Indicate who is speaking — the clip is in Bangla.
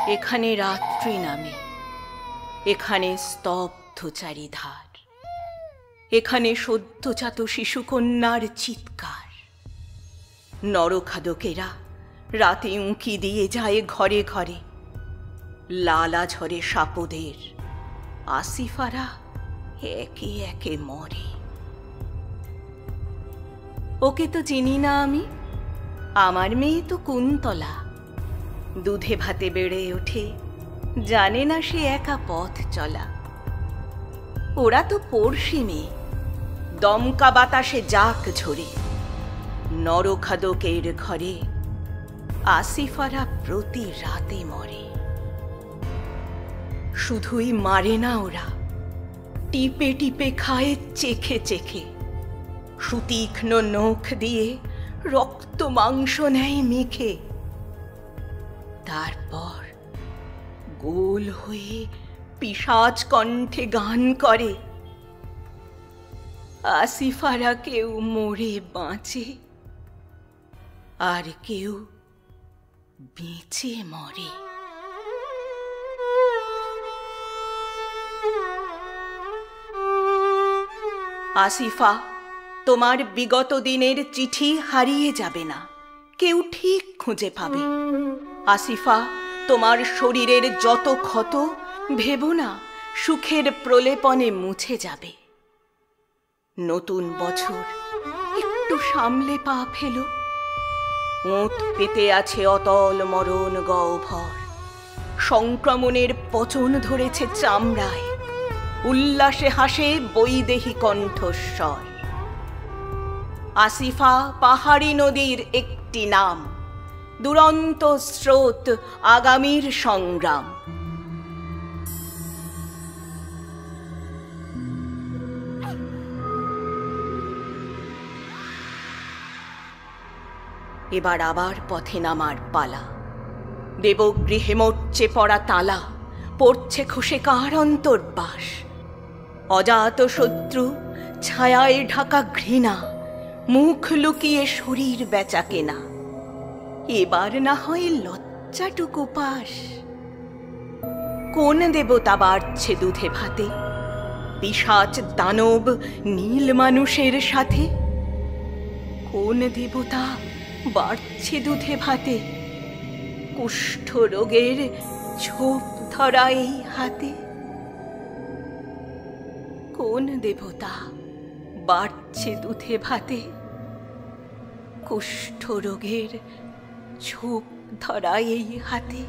Speaker 1: এখানে রাত্রি নামে, এখানে স্তব্ধ চারিধার, এখানে সদ্যজাত শিশুকন্যার চিৎকার। নরখাদকেরা রাতে উঁকি দিয়ে যায় ঘরে ঘরে, লালা ঝরে সাপদের, আসিফারা একে একে মরে। ওকে তো চিনি না আমি, আমার মেয়ে তো কুন্তলা। দুধে ভাতে বেড়ে ওঠে, জানে না সে একা পথ চলা। ওরা তো পড়শি মেয়ে, দমকা বাতাসে যাক ঝরে। নরখাদকের ঘরে আসিফারা প্রতি রাতে মরে। শুধুই মারে না ওরা, টিপে টিপে খায় চেখে চেখে। সুতীক্ষ্ণ নখ দিয়ে রক্ত মাংস নেয় মেখে। তারপর গোল হয়ে পিশাচ কণ্ঠে গান করে। আসিফারা কেউ মরে বাঁচে, আর কেউ বেঁচে মরে। আসিফা, তোমার বিগত দিনের চিঠি হারিয়ে যাবে না, কেউ ঠিক খুঁজে পাবে। আসিফা, তোমার শরীরের যত ক্ষত ভেবো না সুখের প্রলেপনে মুছে যাবে। নতুন বছর, একটু সামলে পা ফেলো। ওঁত পেতে আছে অতল মরণ গহ্বর, সংক্রমণের পচন ধরেছে চামড়ায়। উল্লাসে হাসে বৈদেহী কণ্ঠস্বর। আসিফা পাহাড়ি নদীর একটি নাম, দুরন্ত স্রোত আগামীর সংগ্রাম। এবার আবার পথে নামার পালা। দেবগৃহে মরচে পড়া তালা, পড়ছে খসে কার অন্তর্বাস। অজাত শত্রু, ছায়ায় ঢাকা ঘৃণা, মুখ লুকিয়ে শরীর বেচা কেনা। এবার না হয় লজ্জাটুকু পাস। কোন দেবতা বাড়ছে দুধে ভাতে, পিশাচ দানব নীল মানুষের সাথে? কোন দেবতা বাড়ছে দুধে ভাতে, কুষ্ঠ রোগের ছোপ ধরা এই হাতে? কোন দেবতা বাড়ছে দুধে ভাতে, কুষ্ঠ রোগের ছোপ ধরা এই হাতে?